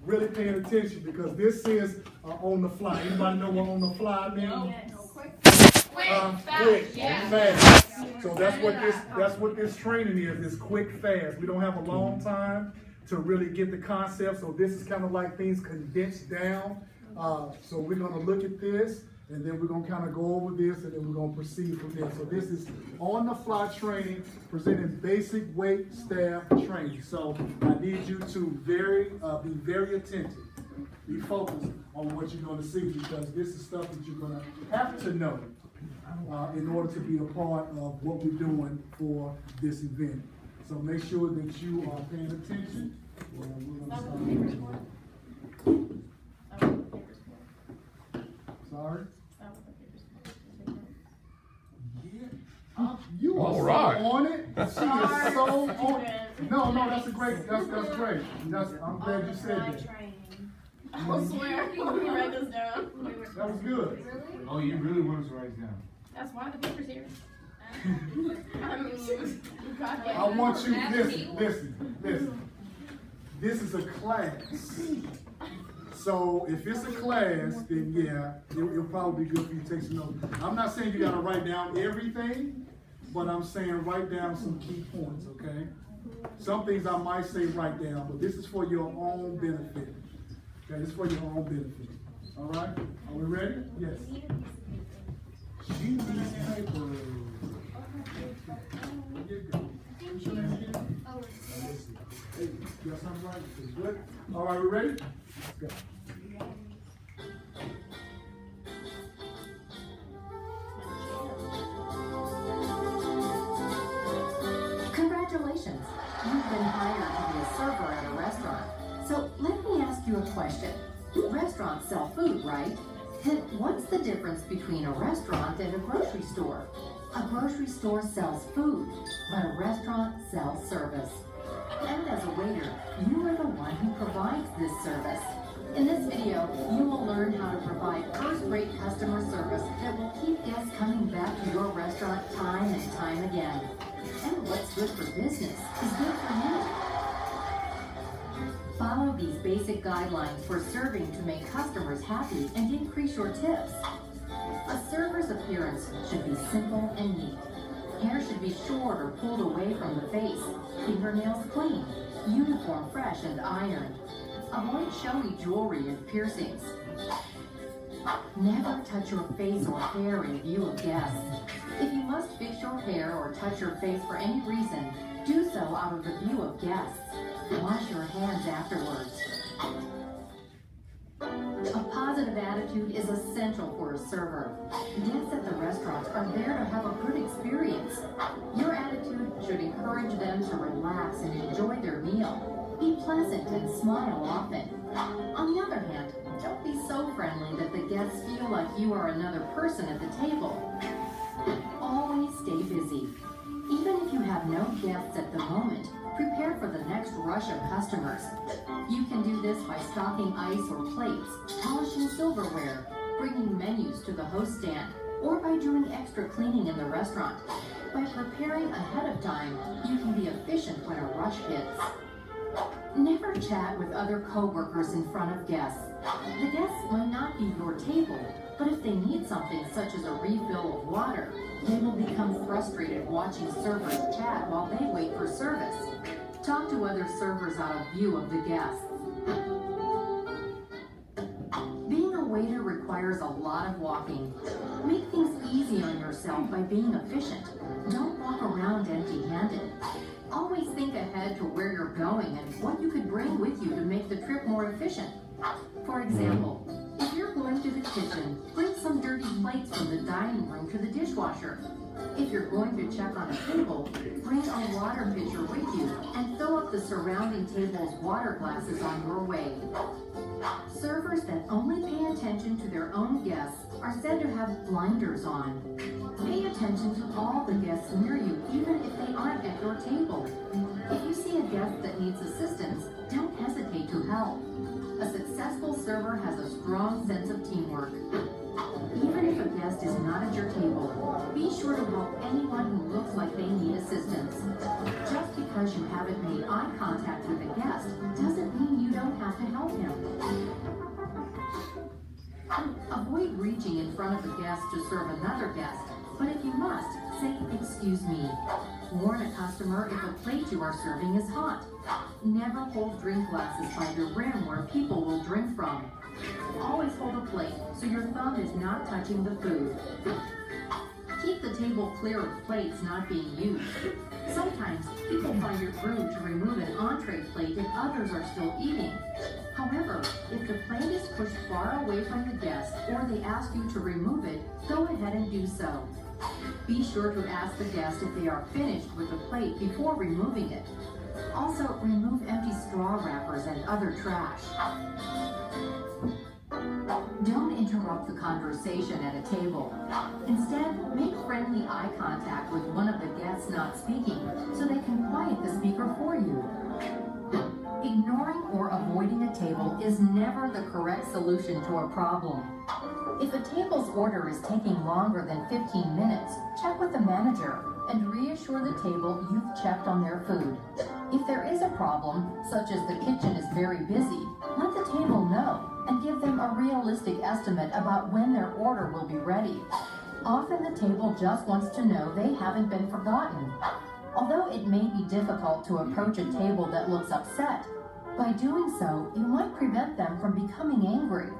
really paying attention because this is on the fly. Anybody know what on the fly means? Quick, fast. So that's what this training is quick, fast. We don't have a long time to really get the concept. So this is kind of like things condensed down. So we're gonna look at this and then we're gonna kind of go over this and then we're gonna proceed from there. So this is on the fly training, presenting basic weight staff training. So I need you to be very attentive. Be focused on what you're gonna see because this is stuff that you're gonna have to know in order to be a part of what we're doing for this event. So make sure that you are paying attention. We're gonna Sorry? Yeah. You are so on it. She is so on it. No, that's great. I'm glad you said that. I swear, you write this down. That was good. Really? Oh, you really want us to write it down? That's why the paper's here. I want you, listen. This is a class. So if it's a class, then yeah, it'll probably be good for you to take some notes. I'm not saying you gotta write down everything, but I'm saying write down some key points, okay? Some things I might say write down, but this is for your own benefit. Okay, this is for your own benefit. All right? Are we ready? Yes. She needs paper. Hey, yes, I'm right. It's good. All right, we ready? Let's go. Congratulations. You've been hired to be a server at a restaurant. So let me ask you a question. Restaurants sell food, right? Then what's the difference between a restaurant and a grocery store? A grocery store sells food, but a restaurant sells service. And as a waiter, you are the one who provides this service. In this video, you will learn how to provide first-rate customer service that will keep guests coming back to your restaurant time and time again. And what's good for business is good for you. Follow these basic guidelines for serving to make customers happy and increase your tips. A server's appearance should be simple and neat. Hair should be short or pulled away from the face. Fingernails clean. Uniform fresh and ironed. Avoid showy jewelry and piercings. Never touch your face or hair in view of guests. If you must fix your hair or touch your face for any reason, do so out of the view of guests. Wash your hands afterwards. A positive attitude is essential for a server. Guests at the restaurant are there to have a good experience. Your attitude should encourage them to relax and enjoy their meal. Be pleasant and smile often. On the other hand, don't be so friendly that the guests feel like you are another person at the table. Always stay busy. Even if you have no guests at the moment, prepare for the next rush of customers. You can do this by stocking ice or plates, polishing silverware, bringing menus to the host stand, or by doing extra cleaning in the restaurant. By preparing ahead of time, you can be efficient when a rush hits. Never chat with other co-workers in front of guests. The guests might not be your table, but if they need something such as a refill of water, they will become frustrated watching servers chat while they wait for service. Talk to other servers out of view of the guests. Being a waiter requires a lot of walking. Make things easy on yourself by being efficient. Don't walk around empty-handed. Always think ahead to where you're going and what you could bring with you to make the trip more efficient. For example, if you're going to the kitchen, bring some dirty plates from the dining room to the dishwasher. If you're going to check on a table, bring a water pitcher with you and fill up the surrounding table's water glasses on your way. Servers that only pay attention to their own guests are said to have blinders on. Pay attention to all the guests near you, even if they aren't at your table. If you see a guest that needs assistance, don't hesitate to help. A successful server has a strong sense of teamwork. Even if a guest is not at your table, be sure to help anyone who looks like they need assistance. Just because you haven't made eye contact with a guest doesn't mean you don't have to help him. Avoid reaching in front of a guest to serve another guest, but if you must, say, "Excuse me." Warn a customer if a plate you are serving is hot. Never hold drink glasses by the rim where people will drink from. Always hold a plate so your thumb is not touching the food. Keep the table clear of plates not being used. Sometimes people find it rude to remove an entree plate if others are still eating. However, if the plate is pushed far away from the guest or they ask you to remove it, go ahead and do so. Be sure to ask the guest if they are finished with the plate before removing it. Also, remove empty straw wrappers and other trash. Don't interrupt the conversation at a table. Instead, make friendly eye contact with one of the guests not speaking so they can quiet the speaker for you. Ignoring or avoiding a table is never the correct solution to a problem. If a table's order is taking longer than 15 minutes, check with the manager and reassure the table you've checked on their food. If there is a problem, such as the kitchen is very busy, let the table know and give them a realistic estimate about when their order will be ready. Often the table just wants to know they haven't been forgotten. Although it may be difficult to approach a table that looks upset, by doing so, you might prevent them from becoming angry.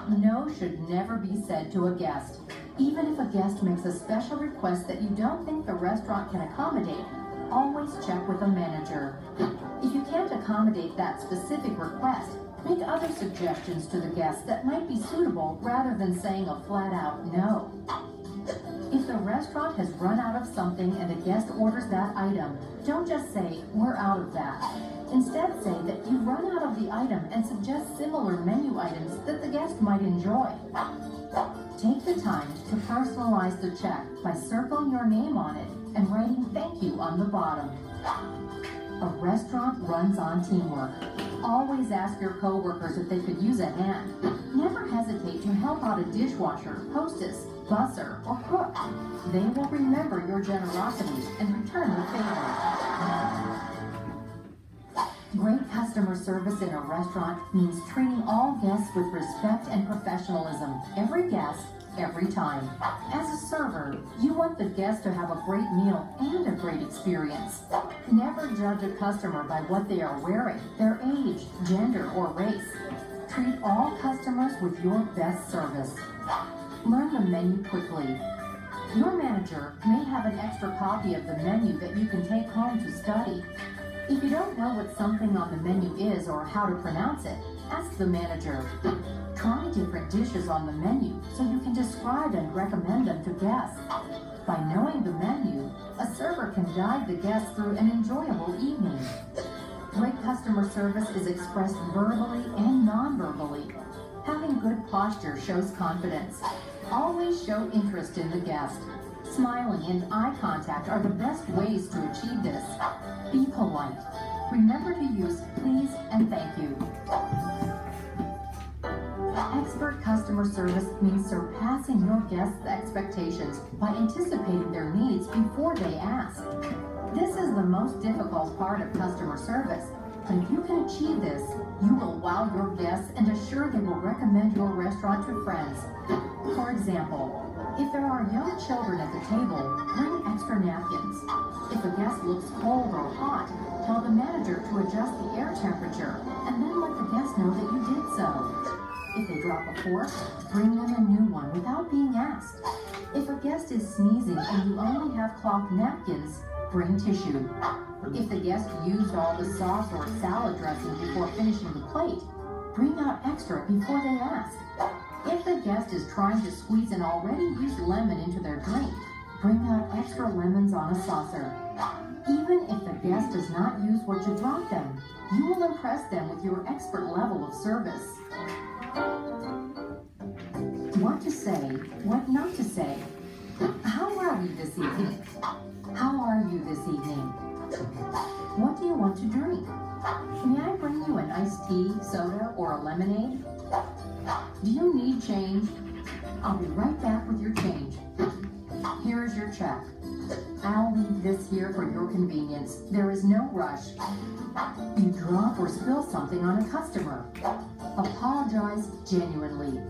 No should never be said to a guest. Even if a guest makes a special request that you don't think the restaurant can accommodate, always check with a manager. If you can't accommodate that specific request, make other suggestions to the guest that might be suitable rather than saying a flat-out no. If the restaurant has run out of something and a guest orders that item, don't just say, "We're out of that." Instead, say that you've run out of the item and suggest similar menu items that the guest might enjoy. Take the time to personalize the check by circling your name on it and writing "Thank you" on the bottom. A restaurant runs on teamwork. Always ask your coworkers if they could use a hand. Never hesitate to help out a dishwasher, hostess, busser, or cook. They will remember your generosity and return the favor. Great customer service in a restaurant means treating all guests with respect and professionalism. Every guest, every time. As a server, you want the guest to have a great meal and a great experience. Never judge a customer by what they are wearing, their age, gender, or race. Treat all customers with your best service. Learn the menu quickly. Your manager may have an extra copy of the menu that you can take home to study. If you don't know what something on the menu is or how to pronounce it, ask the manager. Try different dishes on the menu so you can describe and recommend them to guests. By knowing the menu, a server can guide the guests through an enjoyable evening. Great customer service is expressed verbally and non-verbally. Having good posture shows confidence. Always show interest in the guest. Smiling and eye contact are the best ways to achieve this. Be polite. Remember to use please and thank you. Expert customer service means surpassing your guests' expectations by anticipating their needs before they ask. This is the most difficult part of customer service, but if you can achieve this, you will wow your guests and assure they will recommend your restaurant to friends. For example, if there are young children at the table, bring extra napkins. If a guest looks cold or hot, tell the manager to adjust the air temperature and then let the guest know that you did so. If they drop a fork, bring them a new one without being asked. If a guest is sneezing and you only have cloth napkins, bring tissue. If the guest used all the sauce or salad dressing before finishing the plate, bring out extra before they ask. If the guest is trying to squeeze an already used lemon into their drink, bring out extra lemons on a saucer. Even if the guest does not use what you brought them, you will impress them with your expert level of service. What to say, what not to say. How are we this evening? How are you this evening? What do you want to drink? May I bring you an iced tea, soda, or a lemonade? Do you need change? I'll be right back with your change. Here is your check. I'll leave this here for your convenience. There is no rush. You drop or spill something on a customer. Apologize genuinely.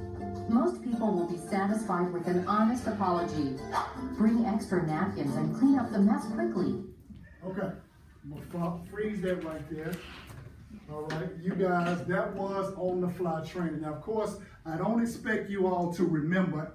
Most people will be satisfied with an honest apology. Bring extra napkins and clean up the mess quickly. Okay, we'll freeze that right there. All right, you guys, that was on the fly training. Now, of course, I don't expect you all to remember